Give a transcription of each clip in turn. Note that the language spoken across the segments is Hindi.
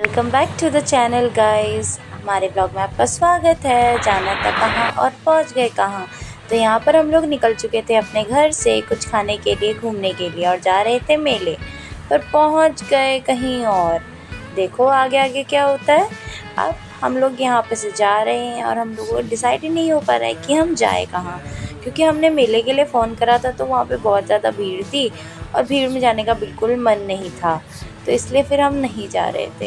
Welcome back to the channel guys. हमारे ब्लॉग में आपका स्वागत है। जाना था कहाँ और पहुँच गए कहाँ। तो यहाँ पर हम लोग निकल चुके थे अपने घर से कुछ खाने के लिए, घूमने के लिए, और जा रहे थे मेले, पर पहुँच गए कहीं और। देखो आगे आगे क्या होता है। अब हम लोग यहाँ पे से जा रहे हैं और हम लोगों को डिसाइड ही नहीं हो पा रहा है कि हम जाए कहाँ, क्योंकि हमने मेले के लिए फ़ोन करा था तो वहाँ पे बहुत ज़्यादा भीड़ थी और भीड़ में जाने का बिल्कुल मन नहीं था। तो इसलिए फिर हम नहीं जा रहे थे,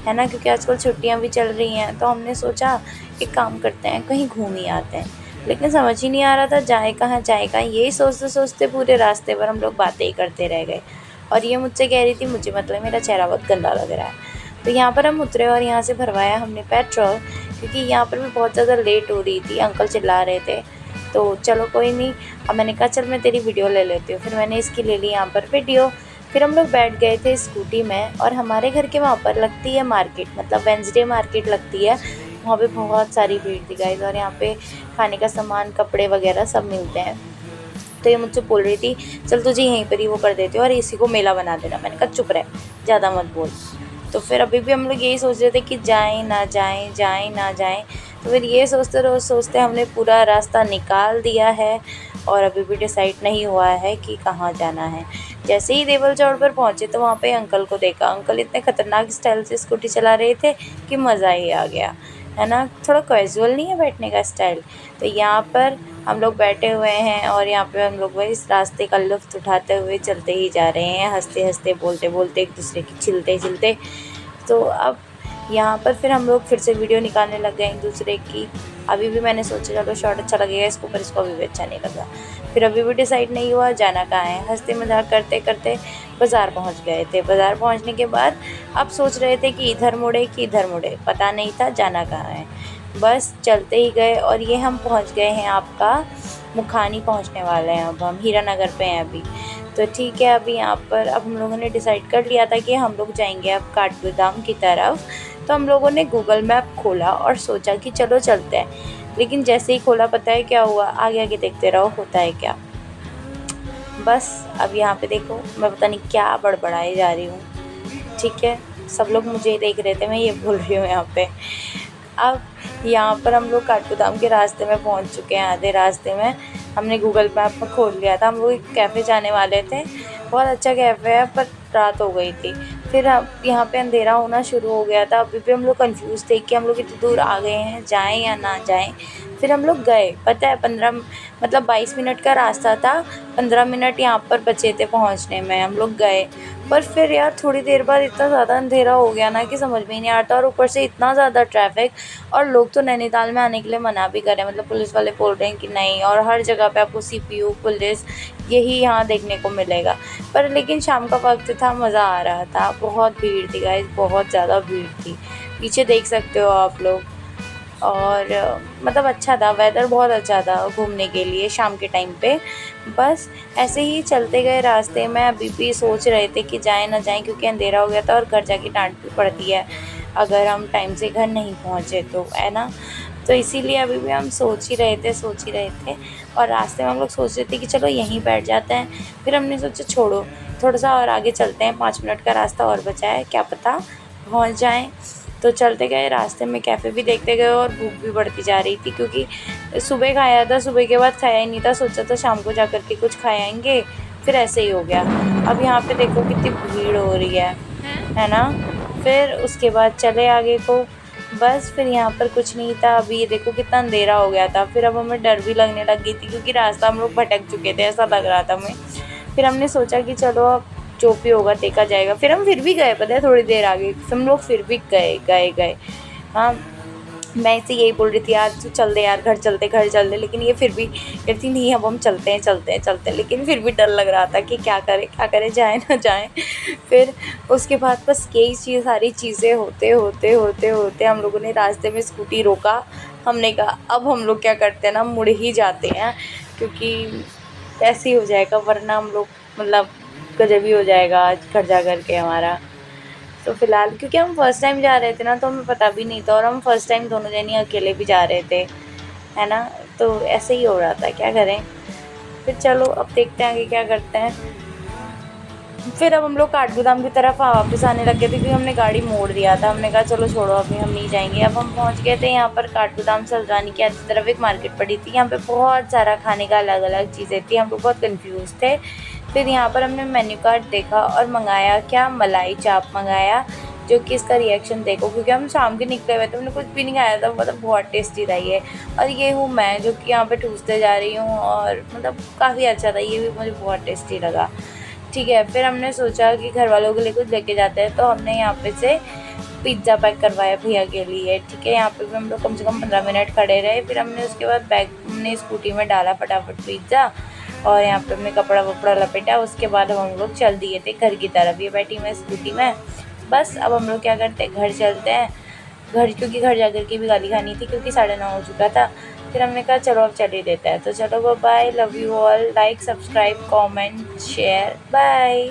है ना, क्योंकि आजकल छुट्टियां भी चल रही हैं। तो हमने सोचा एक काम करते हैं, कहीं घूम ही आते हैं। लेकिन समझ ही नहीं आ रहा था जाए कहाँ जाए कहाँ। यही सोचते सोचते पूरे रास्ते पर हम लोग बातें ही करते रह गए। और ये मुझसे कह रही थी मुझे मतलब मेरा चेहरा बहुत गंदा लग रहा है। तो यहाँ पर हम उतरे और यहाँ से भरवाया हमने पेट्रोल, क्योंकि यहाँ पर भी बहुत ज़्यादा लेट हो रही थी, अंकल चिल्ला रहे थे। तो चलो कोई नहीं, अब मैंने कहा चल मैं तेरी वीडियो ले लेती हूँ। फिर मैंने इसकी ले ली यहाँ पर वीडियो। फिर हम लोग बैठ गए थे स्कूटी में और हमारे घर के वहाँ पर लगती है मार्केट, मतलब वेंसडे मार्केट लगती है। वहाँ पे बहुत सारी भीड़ थी गाइस, और यहाँ पे खाने का सामान, कपड़े वगैरह सब मिलते हैं। तो ये मुझसे बोल रही थी चल तुझे यहीं पर ही वो कर देती हूँ और इसी को मेला बना देना। मैंने कहा चुप रह, ज़्यादा मत बोल। तो फिर अभी भी हम लोग यही सोच रहे थे कि जाएं ना जाएं, जाएं ना जाएं। तो फिर ये सोचते रोज सोचते हमने पूरा रास्ता निकाल दिया है और अभी भी डिसाइड नहीं हुआ है कि कहाँ जाना है। जैसे ही देवल चौड़ पर पहुँचे तो वहाँ पे अंकल को देखा। अंकल इतने ख़तरनाक स्टाइल से स्कूटी चला रहे थे कि मज़ा ही आ गया, है ना। थोड़ा कैजुअल नहीं है बैठने का स्टाइल। तो यहाँ पर हम लोग बैठे हुए हैं और यहाँ पे हम लोग इस रास्ते का लुत्फ़ उठाते हुए चलते ही जा रहे हैं, हँसते हँसते, बोलते बोलते, एक दूसरे की चिल्ते चिल्ते। तो अब यहाँ पर फिर हम लोग फिर से वीडियो निकालने लग गए एक दूसरे की। अभी भी मैंने सोचा चलो शॉर्ट अच्छा लगेगा इसको, पर इसको अभी भी अच्छा नहीं लगा। फिर अभी भी डिसाइड नहीं हुआ जाना कहाँ है। हंसते मजाक करते करते बाज़ार पहुँच गए थे। बाज़ार पहुँचने के बाद अब सोच रहे थे कि इधर मुड़े कि इधर मुड़े, पता नहीं था जाना कहाँ है। बस चलते ही गए और ये हम पहुँच गए हैं आपका मुखानी पहुँचने वाले हैं। अब हम हीरा नगर पे हैं अभी। तो ठीक है, अभी यहाँ पर अब हम लोगों ने डिसाइड कर लिया था कि हम लोग जाएंगे अब काठगोदाम की तरफ। तो हम लोगों ने गूगल मैप खोला और सोचा कि चलो चलते हैं। लेकिन जैसे ही खोला पता है क्या हुआ, आगे आगे देखते रहो होता है क्या। बस अब यहाँ पे देखो मैं पता नहीं क्या बड़बड़ाई जा रही हूँ। ठीक है, सब लोग मुझे ही देख रहे थे, मैं ये बोल रही हूँ यहाँ पे। अब यहाँ पर हम लोग काठगोदाम के रास्ते में पहुँच चुके हैं। आधे रास्ते में हमने गूगल मैप में खोल लिया था। हम लोग एक कैफ़े जाने वाले थे, बहुत अच्छा कैफ़े है, पर रात हो गई थी। फिर अब यहाँ पे अंधेरा होना शुरू हो गया था। अभी भी हम लोग कंफ्यूज थे कि हम लोग इतनी दूर आ गए हैं, जाएं या ना जाएं। फिर हम लोग गए, पता है 15 मतलब 22 मिनट का रास्ता था, 15 मिनट यहाँ पर बचे थे पहुँचने में। हम लोग गए, पर फिर यार थोड़ी देर बाद इतना ज़्यादा अंधेरा हो गया ना कि समझ में ही नहीं आता, और ऊपर से इतना ज़्यादा ट्रैफिक। और लोग तो नैनीताल में आने के लिए मना भी कर रहे हैं, मतलब पुलिस वाले बोल रहे हैं कि नहीं, और हर जगह पे आपको सीपीयू पुलिस यही यहाँ देखने को मिलेगा। पर लेकिन शाम का वक्त था, मज़ा आ रहा था। बहुत भीड़ थी गाइस, बहुत ज़्यादा भीड़ थी, पीछे देख सकते हो आप लोग। और मतलब अच्छा था, वेदर बहुत अच्छा था घूमने के लिए शाम के टाइम पे। बस ऐसे ही चलते गए रास्ते में। अभी भी सोच रहे थे कि जाएं ना जाएं, क्योंकि अंधेरा हो गया था और घर जाके डांट भी पड़ती है अगर हम टाइम से घर नहीं पहुंचे तो, है ना। तो इसीलिए अभी भी हम सोच ही रहे थे। और रास्ते में हम लोग सोच रहे थे कि चलो यहीं बैठ जाते हैं। फिर हमने सोचा छोड़ो, थोड़ा सा और आगे चलते हैं, 5 मिनट का रास्ता और बचा है, क्या पता पहुंच जाएं। तो चलते गए, रास्ते में कैफ़े भी देखते गए और भूख भी बढ़ती जा रही थी, क्योंकि सुबह खाया था, सुबह के बाद खाया ही नहीं था। सोचा था शाम को जा कर के कुछ खाएंगे, फिर ऐसे ही हो गया। अब यहाँ पे देखो कितनी भीड़ हो रही है ना। फिर उसके बाद चले आगे को। बस फिर यहाँ पर कुछ नहीं था। अभी ये देखो कितना अंधेरा हो गया था। फिर अब हमें डर भी लगने लग गई थी, क्योंकि रास्ता हम लोग भटक चुके थे, ऐसा लग रहा था हमें। फिर हमने सोचा कि चलो अब जो भी होगा देखा जाएगा। फिर हम फिर भी गए, पता है, थोड़ी देर आगे हम लोग फिर भी गए। हाँ, मैं इसे यही बोल रही थी यार तू चल दे यार, घर चलते, लेकिन ये फिर भी कहती नहीं अब हम चलते हैं। लेकिन फिर भी डर लग रहा था कि क्या करें, जाए ना जाए। फिर उसके बाद बस यही सारी चीज़ें होते हम लोगों ने रास्ते में स्कूटी रोका। हमने कहा अब हम लोग क्या करते हैं ना, मुड़ ही जाते हैं, क्योंकि ऐसे ही हो जाएगा, वरना हम लोग मतलब गजब ही हो जाएगा आज घर जा कर के हमारा। तो फ़िलहाल क्योंकि हम फर्स्ट टाइम जा रहे थे ना, तो हमें पता भी नहीं था, और हम फर्स्ट टाइम दोनों जने अकेले भी जा रहे थे, है ना। तो ऐसे ही हो रहा था, क्या करें। फिर चलो अब देखते हैं आगे क्या करते हैं। फिर अब हम लोग काठगोदाम की तरफ वापस आने लग गए थे क्योंकि हमने गाड़ी मोड़ दिया था। हमने कहा चलो छोड़ो, अभी हम नहीं जाएंगे। अब हम पहुंच गए थे यहाँ पर काठगोदाम सलजानी की आधी तरफ एक मार्केट पड़ी थी। यहाँ पे बहुत सारा खाने का अलग अलग चीज़ें थी। हम लोग बहुत कंफ्यूज थे। फिर यहाँ पर हमने मेन्यू कार्ड देखा और मंगाया क्या, मलाई चाप मंगाया, जो कि इसका रिएक्शन देखो, क्योंकि हम शाम के निकले हुए थे, हमने कुछ भी नहीं खाया था। मतलब बहुत टेस्टी था ये। और ये हूँ मैं जो कि यहाँ पे ठूसते जा रही हूँ, और मतलब काफ़ी अच्छा था, ये भी मुझे बहुत टेस्टी लगा। ठीक है, फिर हमने सोचा कि घर वालों के लिए कुछ लेके जाते हैं, तो हमने यहाँ पे से पिज़्ज़ा पैक करवाया भैया के लिए। ठीक है, यहाँ पे भी हम लोग कम से कम 15 मिनट खड़े रहे। फिर हमने उसके बाद बैग हमने स्कूटी में डाला फटाफट पिज़्ज़ा, और यहाँ पे हमने कपड़ा वपड़ा लपेटा। उसके बाद हम लोग चल दिए थे घर की तरफ। ये बैठी मैं स्कूटी में। बस अब हम लोग क्या करते हैं, घर चलते हैं। घर, क्योंकि घर जा कर के भी गाली खानी थी क्योंकि 9:30 हो चुका था। फिर हमने कहा चलो अब चल ही देता है। तो चलो bye, love you all, like subscribe comment share, bye.